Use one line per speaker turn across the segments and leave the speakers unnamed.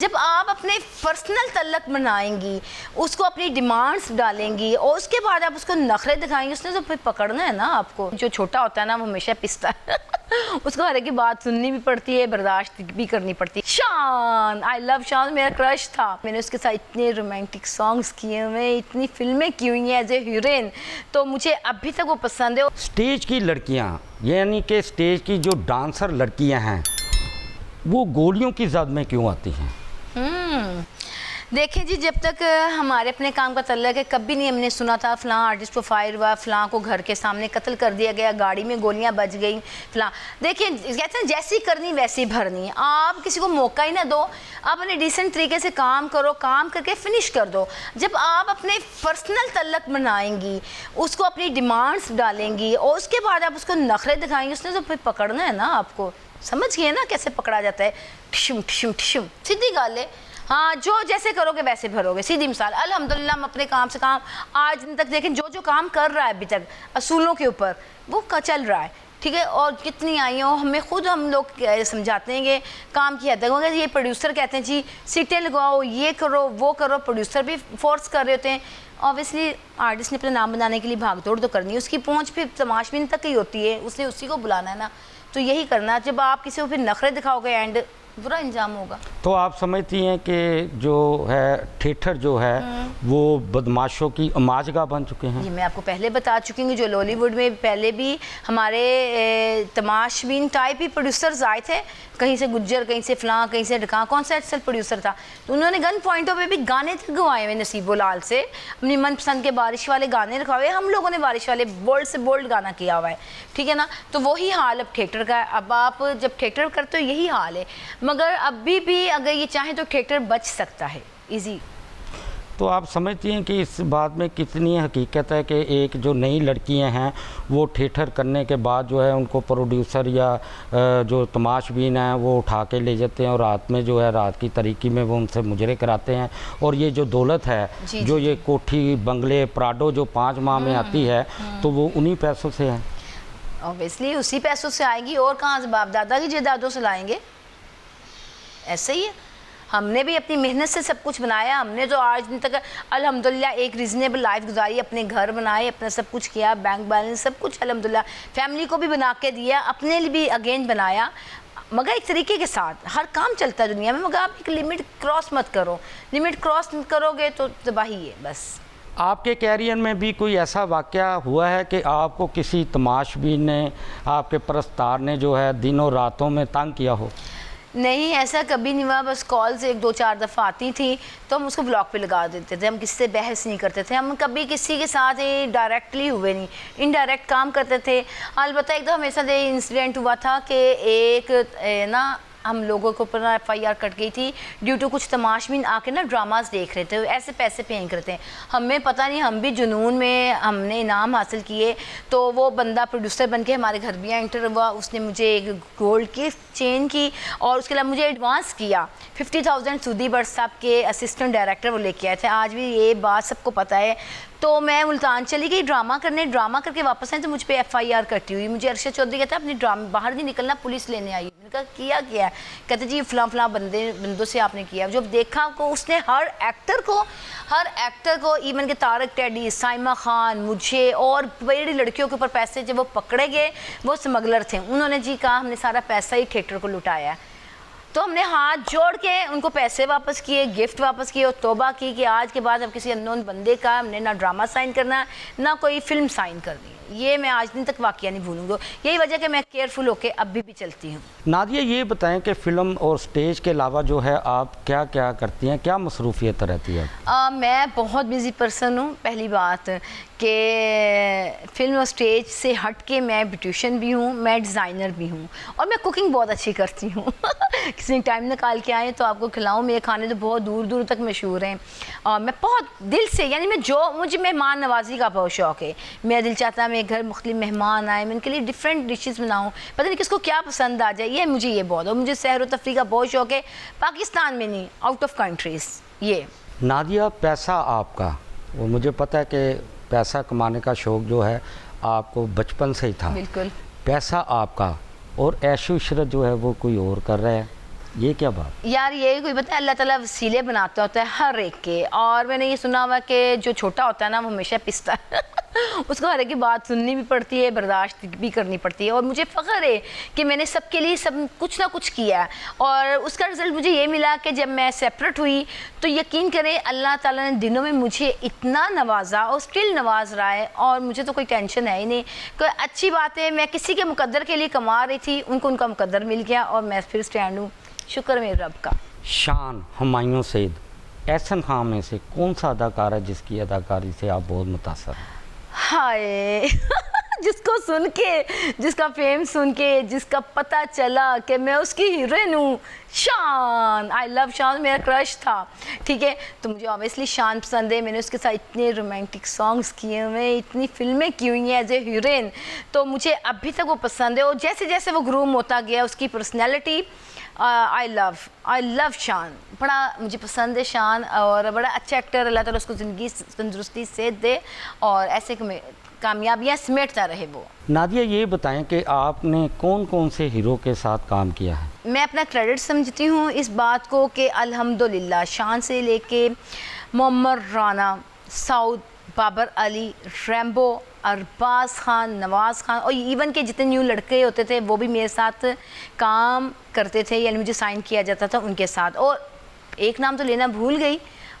जब आप अपने पर्सनल तल्लक बनाएंगी, उसको अपनी डिमांड्स डालेंगी और उसके बाद आप उसको नखरे दिखाएंगी, उसने तो फिर पकड़ना है ना आपको। जो छोटा होता है ना वो हमेशा पिसता है उसको हर एक की बात सुननी भी पड़ती है, बर्दाश्त भी करनी पड़ती है। शान, आई लव शान, मेरा क्रश था। मैंने उसके साथ इतने रोमांटिक सॉन्ग्स किए हुए, इतनी फिल्में की हुई हैं एज ए हीरोइन, तो मुझे अभी तक वो पसंद है।
स्टेज की लड़कियां, यानी कि स्टेज की जो डांसर लड़कियां हैं, वो गोलियों की जद में क्यों आती हैं?
देखें जी, जब तक हमारे अपने काम का तल्लक है, कभी नहीं हमने सुना था फ़लाँ आर्टिस्ट को फायर हुआ, फ़लाँ को घर के सामने कत्ल कर दिया गया, गाड़ी में गोलियां बज गई, फ़लाँ। देखिए, कहते हैं जैसी करनी वैसी भरनी। आप किसी को मौका ही ना दो, आप अपने डिसेंट तरीके से काम करो, काम करके फिनिश कर दो। जब आप अपने पर्सनल तल्लक बनाएंगी, उसको अपनी डिमांड्स डालेंगी और उसके बाद आप उसको नखरे दिखाएंगी, उसने तो फिर पकड़ना है ना आपको। समझ गए ना कैसे पकड़ा जाता है? ठिशुम ठिशुम ठिशुम, सीधी गाल है। हाँ, जो जैसे करोगे वैसे भरोगे, सीधी मिसाल। अल्हम्दुलिल्लाह हम अपने काम से काम आज दिन तक देखें, जो जो काम कर रहा है अभी तक असूलों के ऊपर, वो चल रहा है, ठीक है। और कितनी आई हो, हमें खुद हम लोग समझाते हैं कि काम की हद तक होगा। ये प्रोड्यूसर कहते हैं जी सीटें लगवाओ, ये करो वो करो, प्रोड्यूसर भी फोर्स कर रहे होते हैं। ऑब्वियसली आर्टिस्ट ने अपना नाम बनाने के लिए भाग दौड़ तो करनी है, उसकी पहुँच फिर तमाशबीन तक ही होती है, उसने उसी को बुलाना है ना। तो यही करना, जब आप किसी को फिर नखरे दिखाओगे एंड बुरा इंजाम होगा।
तो आप समझती हैं कि जो है थिएटर जो है वो बदमाशों की अमाजगाह बन चुके हैं?
जी, मैं आपको पहले बता चुकी हूँ, जो लॉलीवुड में पहले भी हमारे तमाशबीन टाइप ही प्रोड्यूसर्स आए थे, कहीं से गुज्जर, कहीं से फ़लाँ, कहीं से ढका, कौन सा एक्सल प्रोड्यूसर था, तो उन्होंने गन पॉइंटों पे भी गाने तक गवाए हुए नसीबो लाल से, अपनी मनपसंद के बारिश वाले गाने रखवाए। हम लोगों ने बारिश वाले बोल्ड से बोल्ड गाना किया हुआ है, ठीक है ना। तो वही हाल अब थिएटर का है। अब आप जब थिएटर करते हो यही हाल है, मगर अभी भी अगर ये चाहें तो थिएटर बच सकता है ईजी।
तो आप समझती हैं कि इस बात में कितनी हकीकत है कि एक जो नई लड़कियां हैं वो थिएटर करने के बाद जो है उनको प्रोड्यूसर या जो तमाशबीन हैं वो उठा के ले जाते हैं और रात में जो है रात की तरीकी में वो उनसे मुजरे कराते हैं, और ये जो दौलत है
जी,
जो
जी,
ये कोठी बंगले प्राडो जो 5 माह में आती है, तो वो उन्हीं पैसों से है।
ऑब्वियसली उसी पैसों से आएगी, और कहाँ से बाप दादा की जायदादों से लाएंगे। ऐसे ही है, हमने भी अपनी मेहनत से सब कुछ बनाया। हमने तो आज दिन तक अल्हम्दुलिल्लाह एक रीज़नेबल लाइफ गुजारी, अपने घर बनाए, अपना सब कुछ किया, बैंक बैलेंस सब कुछ अल्हम्दुलिल्लाह, फैमिली को भी बना के दिया, अपने लिए भी अगेन बनाया, मगर एक तरीके के साथ। हर काम चलता है दुनिया में, मगर आप एक लिमिट क्रॉस मत करो। लिमिट क्रॉस करोगे तो तबाही है बस।
आपके कैरियर में भी कोई ऐसा वाक़या हुआ है कि आपको किसी तमाशबीन ने, आपके परस्तार ने जो है दिनों रातों में तंग किया हो?
नहीं, ऐसा कभी नहीं हुआ। बस कॉल्स 1-2-4 दफ़ा आती थी तो हम उसको ब्लॉक पे लगा देते थे। हम किसी से बहस नहीं करते थे, हम कभी किसी के साथ डायरेक्टली हुए नहीं, इनडायरेक्ट काम करते थे। अलबत्ता एक दो हमारे साथ इंसिडेंट हुआ था कि एक ना हम लोगों के ऊपर FIR कट गई थी ड्यू टू कुछ तमाशबीन आके ना ड्रामास देख रहे थे, ऐसे पैसे पे करते हैं। हमें पता नहीं, हम भी जुनून में हमने इनाम हासिल किए, तो वो बंदा प्रोड्यूसर बन के हमारे घर भी एंटर हुआ। उसने मुझे एक गोल्ड की चेन की और उसके अलावा मुझे एडवांस किया 50,000 सूदी भट्ट साहब के असिस्टेंट डायरेक्टर वो लेके आए थे। आज भी ये बात सबको पता है। तो मैं मुल्तान चली गई ड्रामा करने, ड्रामा करके वापस आई तो मुझ पे FIR कटी हुई। मुझे अरशद चौधरी कहता है अपनी ड्रामा बाहर नहीं निकलना, पुलिस लेने आई। मैंने कहा किया क्या है? कहते जी फ़लाँ बंदों से आपने किया। जब देखा को उसने हर एक्टर को इवन के तारक टेडी, साइमा खान, मुझे और बड़ी लड़कियों के ऊपर पैसे जब वो पकड़े गए, वो स्मगलर थे, उन्होंने जी कहा हमने सारा पैसा ही थिएटर को लुटाया है। तो हमने हाथ जोड़ के उनको पैसे वापस किए, गिफ्ट वापस किए और तौबा की कि आज के बाद अब किसी अननोन बंदे का हमने ना ड्रामा साइन करना, ना कोई फिल्म साइन करनी है। ये मैं आज दिन तक वाकया नहीं भूलूंगी। यही वजह कि मैं केयरफुल होकर अभी भी चलती हूँ।
नादिया, ये बताएं कि फ़िल्म और स्टेज के अलावा जो है आप क्या क्या करती हैं, क्या मसरूफियत रहती है?
मैं बहुत बिज़ी पर्सन हूँ। पहली बात कि फिल्म और स्टेज से हट के मैं ब्यूटिशियन भी हूँ, मैं डिज़ाइनर भी हूँ, और मैं कुकिंग बहुत अच्छी करती हूँ किसी ने टाइम निकाल के आए तो आपको खिलाऊँ। मेरे खाने तो बहुत दूर दूर तक मशहूर हैं। और मैं बहुत दिल से, यानी मुझे मेहमान नवाजी का बहुत शौक़ है। मेरा दिल चाहता है मेरे घर मुख्तलिफ मेहमान आए, मैं उनके लिए डिफरेंट डिशेज़ बनाऊँ, पता नहीं किसको क्या पसंद आ जाए, ये मुझे ये बहुत। और मुझे सैर व तफरी का बहुत शौक़ है, पाकिस्तान में नहीं, आउट ऑफ कंट्रीज़। ये
नादिया, पैसा आपका, वो मुझे पता है कि पैसा कमाने का शौक़ जो है आपको बचपन से ही था।
बिल्कुल।
पैसा आपका और ऐशो इशरत जो है वो कोई और कर रहा है। ये क्या बात?
यार ये कोई पता है, अल्लाह ताला वसीले बनाता होता है हर एक के। और मैंने ये सुना हुआ कि जो छोटा होता है ना वो हमेशा पिसता है उसको हर एक की बात सुननी भी पड़ती है, बर्दाश्त भी करनी पड़ती है। और मुझे फ़ख्र है कि मैंने सबके लिए सब कुछ ना कुछ किया है, और उसका रिज़ल्ट मुझे ये मिला कि जब मैं सेपरेट हुई तो यकीन करें अल्लाह ताला ने दिनों में मुझे इतना नवाजा और स्टिल नवाज रहा है, और मुझे तो कोई टेंशन है ही नहीं। कोई अच्छी बात है, मैं किसी के मुकद्दर के लिए कमा रही थी, उनको उनका मुकद्दर मिल गया और मैं फिर स्टैंड हूँ, शुक्र मेरे रब का।
शान, हुमायूं सईद, एहसन खान में से कौन सा अदाकार है जिसकी अदाकारी से आप बहुत मुतासर हैं?
हाय जिसको सुन के, जिसका फेम सुन के, जिसका पता चला कि मैं उसकी हीरोइन हूँ, शान। आई लव शान, मेरा क्रश था, ठीक है। तो मुझे ऑब्वियसली शान पसंद है। मैंने उसके साथ इतने रोमांटिक सॉन्ग्स किए हुए, इतनी फिल्में की हुई हैं एज ए हीरोइन, तो मुझे अभी तक वो पसंद है। और जैसे जैसे वो ग्रूम होता गया उसकी पर्सनैलिटी, आई लव शान, बड़ा मुझे पसंद है शान, और बड़ा अच्छा एक्टर। अल्लाह ताला उसको ज़िंदगी तंदुरुस्ती सेहत दे और ऐसे कामयाबियाँ समेटता रहे वो।
नादिया, ये बताएं कि आपने कौन कौन से हीरो के साथ काम किया है?
मैं अपना क्रेडिट समझती हूँ इस बात को कि अल्हम्दुलिल्लाह शान से लेके मोहम्मद राना, साउद, बाबर अली, रैम्बो, अरबाज खान, नवाज़ खान, और इवन के जितने न्यू लड़के होते थे वो भी मेरे साथ काम करते थे, यानी मुझे साइन किया जाता था उनके साथ। और एक नाम तो लेना भूल गई,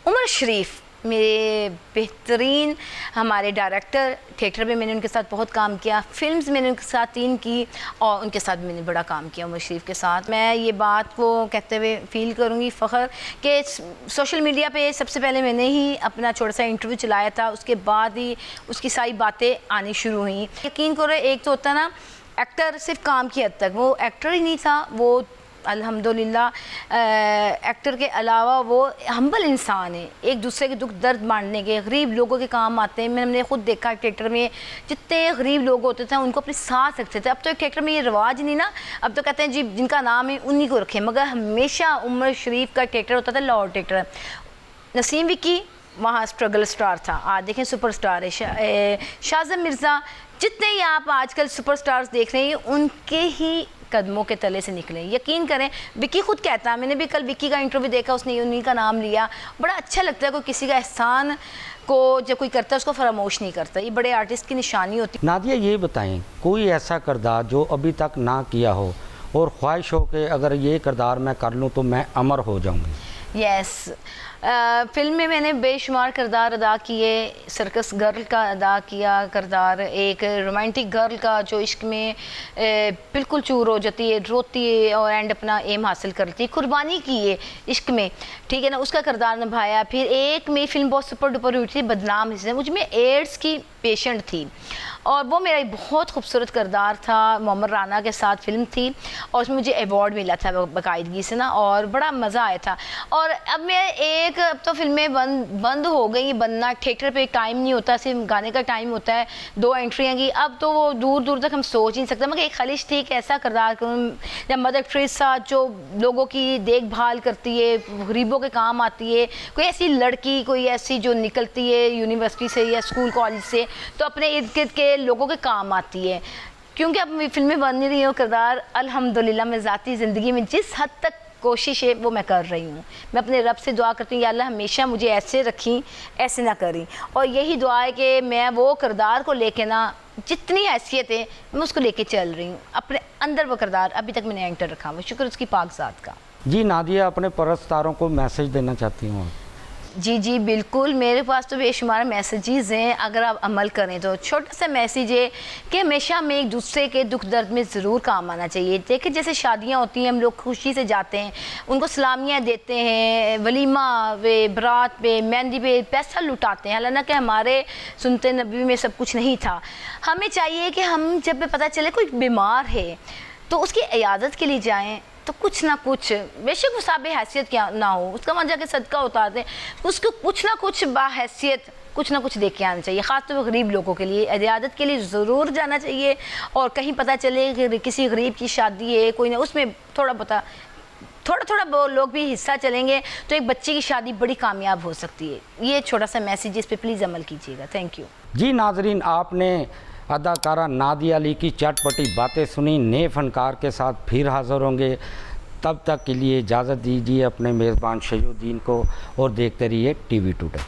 उमर शरीफ, मेरे बेहतरीन हमारे डायरेक्टर। थिएटर में मैंने उनके साथ बहुत काम किया, फिल्म्स मैंने उनके साथ 3 की, और उनके साथ मैंने बड़ा काम किया उमर शरीफ के साथ। मैं ये बात को कहते हुए फ़ील करूँगी फ़ख्र कि सोशल मीडिया पे सबसे पहले मैंने ही अपना छोटा सा इंटरव्यू चलाया था, उसके बाद ही उसकी सारी बातें आनी शुरू हुई। यकीन करो, एक तो होता ना एक्टर सिर्फ काम की हद तक, वो एक्टर ही नहीं था, वो अल्हम्दुलिल्लाह एक्टर के अलावा वो हम्बल इंसान है, एक दूसरे के दुख दर्द बांटने के, गरीब लोगों के काम आते हैं। मैंने खुद देखा थिएटर में जितने गरीब लोग होते थे उनको अपने साथ रखते थे। अब तो एक थिएटर में ये रिवाज नहीं ना, अब तो कहते हैं जी जिनका नाम है उन्हीं को रखें, मगर हमेशा उमर शरीफ का थिएटर होता था लाहौर थिएटर। नसीम विकी वहाँ स्ट्रगल स्टार था, आज देखें सुपरस्टार है। शाज़म मिर्ज़ा, जितने ही आप आजकल सुपरस्टार्स देख रहे हैं उनके ही कदमों के तले से निकले। यकीन करें, विकी खुद कहता है, मैंने भी कल विकी का इंटरव्यू देखा, उसने उन्हीं का नाम लिया। बड़ा अच्छा लगता है कोई किसी का एहसान को जब कोई करता है उसको फरामोश नहीं करता, ये बड़े आर्टिस्ट की निशानी होती है।
नादिया, ये बताएं कोई ऐसा किरदार जो अभी तक ना किया हो और ख्वाहिश हो कि अगर ये किरदार मैं कर लूँ तो मैं अमर हो जाऊँगी।
यस, फिल्म में मैंने बेशुमार किरदार अदा किए। सर्कस गर्ल का अदा किया किरदार, एक रोमांटिक गर्ल का जो इश्क में बिल्कुल चूर हो जाती है, रोती है और एंड अपना एम हासिल करती है, कुर्बानी की है इश्क में, ठीक है ना, उसका किरदार निभाया। फिर एक मेरी फिल्म बहुत सुपर डुपर हुई थी, बदनाम, इसमें मुझ में एड्स की पेशेंट थी और वो मेरा एक बहुत खूबसूरत किरदार था। मोहम्मद राना के साथ फिल्म थी और उसमें मुझे अवार्ड मिला था बाकायदगी से ना, और बड़ा मज़ा आया था। और अब मैं अब तो फिल्में बंद हो गई, बनना थिएटर पे टाइम नहीं होता, सिर्फ गाने का टाइम होता है, 2 एंट्रियाँ की, अब तो वो दूर दूर तक हम सोच नहीं सकते। मगर एक ख्वाहिश थी कि ऐसा किरदार करूँ जब मदर टेरेसा जो लोगों की देखभाल करती है, गरीबों के काम आती है, कोई ऐसी लड़की, कोई ऐसी जो निकलती है यूनिवर्सिटी से या स्कूल कॉलेज से तो अपने इर्द गिर्द के लोगों के काम आती है। क्योंकि अब फिल्में बन नहीं रही हो, किरदार अल्हम्दुलिल्लाह मैं ज़ाती ज़िंदगी में जिस हद तक कोशिश है वो मैं कर रही हूँ। मैं अपने रब से दुआ करती हूँ, या अल्लाह हमेशा मुझे ऐसे रखी, ऐसे ना करी, और यही दुआ है कि मैं वो किरदार को लेके ना जितनी हैसियत है मैं उसको लेके चल रही हूँ, अपने अंदर वो किरदार अभी तक मैंने एंटर रखा हुआ, शुक्र उसकी पाक ज़ात का।
जी नादिया, अपने परस्तारों को मैसेज देना चाहती हूँ?
जी जी बिल्कुल, मेरे पास तो बेशुमार मैसेजेस हैं, अगर आप अमल करें तो। छोटा सा मैसेज है कि हमेशा हमें एक दूसरे के दुख दर्द में ज़रूर काम आना चाहिए। देखिए जैसे शादियां होती हैं, हम लोग खुशी से जाते हैं, उनको सलामियां देते हैं, वलीमा पे, बरात पे, मेहंदी पे पैसा लुटाते हैं, हालांकि हमारे सुनते नबी में सब कुछ नहीं था। हमें चाहिए कि हम जब भी पता चले कोई बीमार है तो उसकी इयादत के लिए जाएँ, तो कुछ ना कुछ, बेशक वो साबे हैसियत क्या ना हो, उसका वहाँ जाके सदका उतारते, उसको कुछ ना कुछ बाहैसियत कुछ ना कुछ दे के आना चाहिए। ख़ास तौर पर गरीब लोगों के लिए इयादत के लिए ज़रूर जाना चाहिए। और कहीं पता चले कि किसी गरीब की शादी है कोई ना, उसमें थोड़ा लोग भी हिस्सा चलेंगे तो एक बच्चे की शादी बड़ी कामयाब हो सकती है। ये छोटा सा मैसेज, इस पर प्लीज़ अमल कीजिएगा। Thank you.
जी नाजरीन, आपने अदाकारा नादिया अली की चटपटी बातें सुनी। नए फनकार के साथ फिर हाज़िर होंगे। तब तक के लिए इजाज़त दीजिए अपने मेज़बान शयूद्दीन को और देखते रहिए TV टुडे।